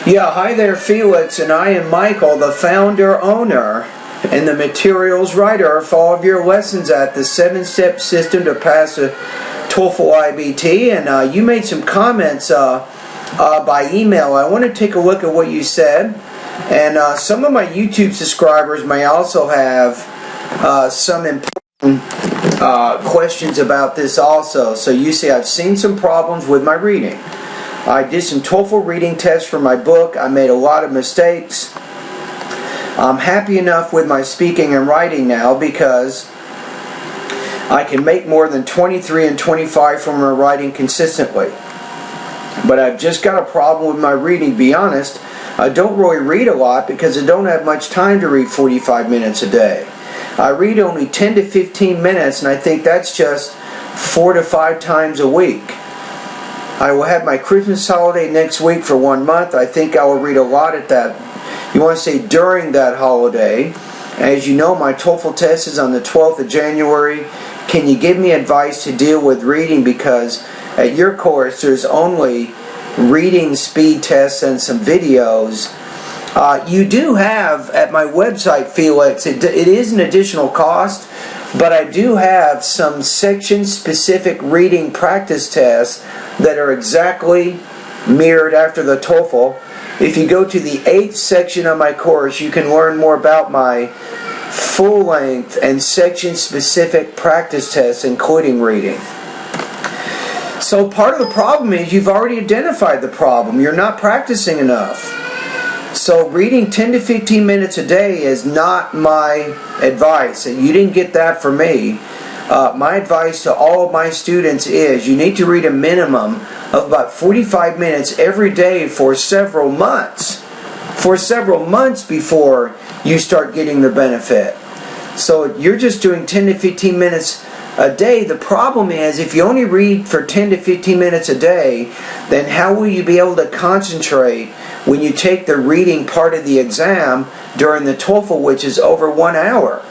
Yeah, hi there, Felix, and I am Michael, the founder, owner, and the materials writer for all of your lessons at the 7-Step System to Pass a TOEFL IBT. And you made some comments by email. I want to take a look at what you said. And some of my YouTube subscribers may also have some important questions about this also. So you say, I've seen some problems with my reading. I did some TOEFL reading tests for my book. I made a lot of mistakes. I'm happy enough with my speaking and writing now because I can make more than 23 and 25 from my writing consistently. But I've just got a problem with my reading, to be honest. I don't really read a lot because I don't have much time to read 45 minutes a day. I read only 10 to 15 minutes, and I think that's just 4 to 5 times a week. I will have my Christmas holiday next week for 1 month. I think I will read a lot at that. You want to say during that holiday. As you know, my TOEFL test is on the 12th of January. Can you give me advice to deal with reading? Because at your course, there's only reading speed tests and some videos. You do have at my website, Felix, it is an additional cost, but I do have some section-specific reading practice tests that are exactly mirrored after the TOEFL. If you go to the 8th section of my course, you can learn more about my full-length and section-specific practice tests, including reading. So part of the problem is you've already identified the problem. You're not practicing enough. So reading 10 to 15 minutes a day is not my advice, and you didn't get that from me. My advice to all of my students is you need to read a minimum of about 45 minutes every day for several months. For several months before you start getting the benefit. So you're just doing 10 to 15 minutes a day. The problem is if you only read for 10 to 15 minutes a day, then how will you be able to concentrate when you take the reading part of the exam during the TOEFL, which is over 1 hour?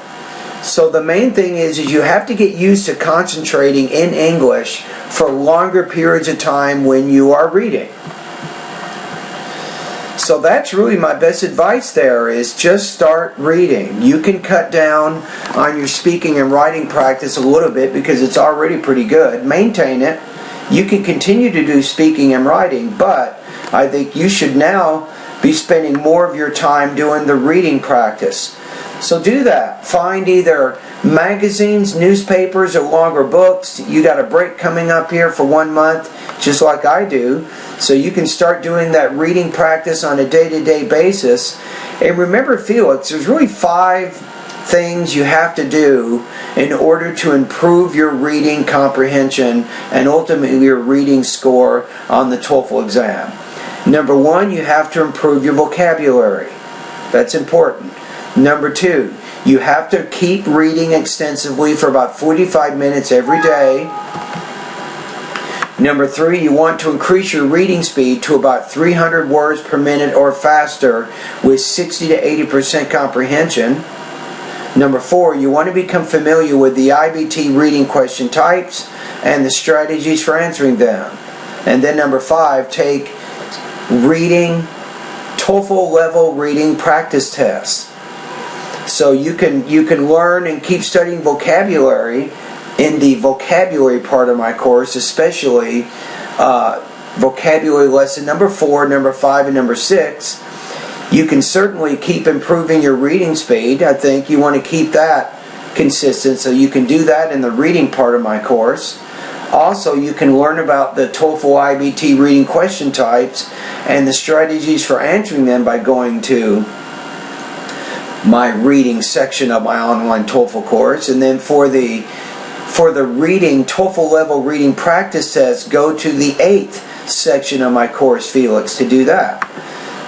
So the main thing is you have to get used to concentrating in English for longer periods of time when you are reading. So that's really my best advice there, is just start reading. You can cut down on your speaking and writing practice a little bit because it's already pretty good. Maintain it. You can continue to do speaking and writing, but I think you should now be spending more of your time doing the reading practice. So do that. Find either magazines, newspapers, or longer books. You got a break coming up here for 1 month, just like I do. So you can start doing that reading practice on a day-to-day basis. And remember, Felix, there's really 5 things you have to do in order to improve your reading comprehension and ultimately your reading score on the TOEFL exam. Number 1, you have to improve your vocabulary. That's important. Number 2, you have to keep reading extensively for about 45 minutes every day. Number 3, you want to increase your reading speed to about 300 words per minute or faster with 60 to 80% comprehension. Number 4, you want to become familiar with the IBT reading question types and the strategies for answering them. And then number 5, take reading TOEFL level reading practice tests. So you can learn and keep studying vocabulary in the vocabulary part of my course, especially vocabulary lesson number 4, number 5, and number 6. You can certainly keep improving your reading speed. I think you want to keep that consistent, so you can do that in the reading part of my course. Also, you can learn about the TOEFL IBT reading question types and the strategies for answering them by going to my reading section of my online TOEFL course. And then for the reading TOEFL level reading practice test, go to the 8th section of my course, Felix, to do that.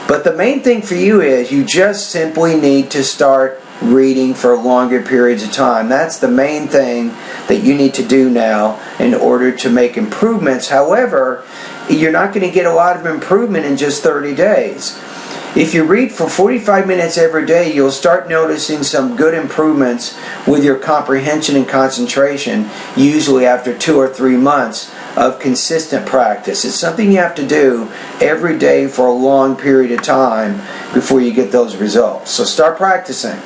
But the main thing for you is you just simply need to start reading for longer periods of time. That's the main thing that you need to do now in order to make improvements. However, you're not going to get a lot of improvement in just 30 days. If you read for 45 minutes every day, you'll start noticing some good improvements with your comprehension and concentration, usually after 2 or 3 months of consistent practice. It's something you have to do every day for a long period of time before you get those results. So start practicing.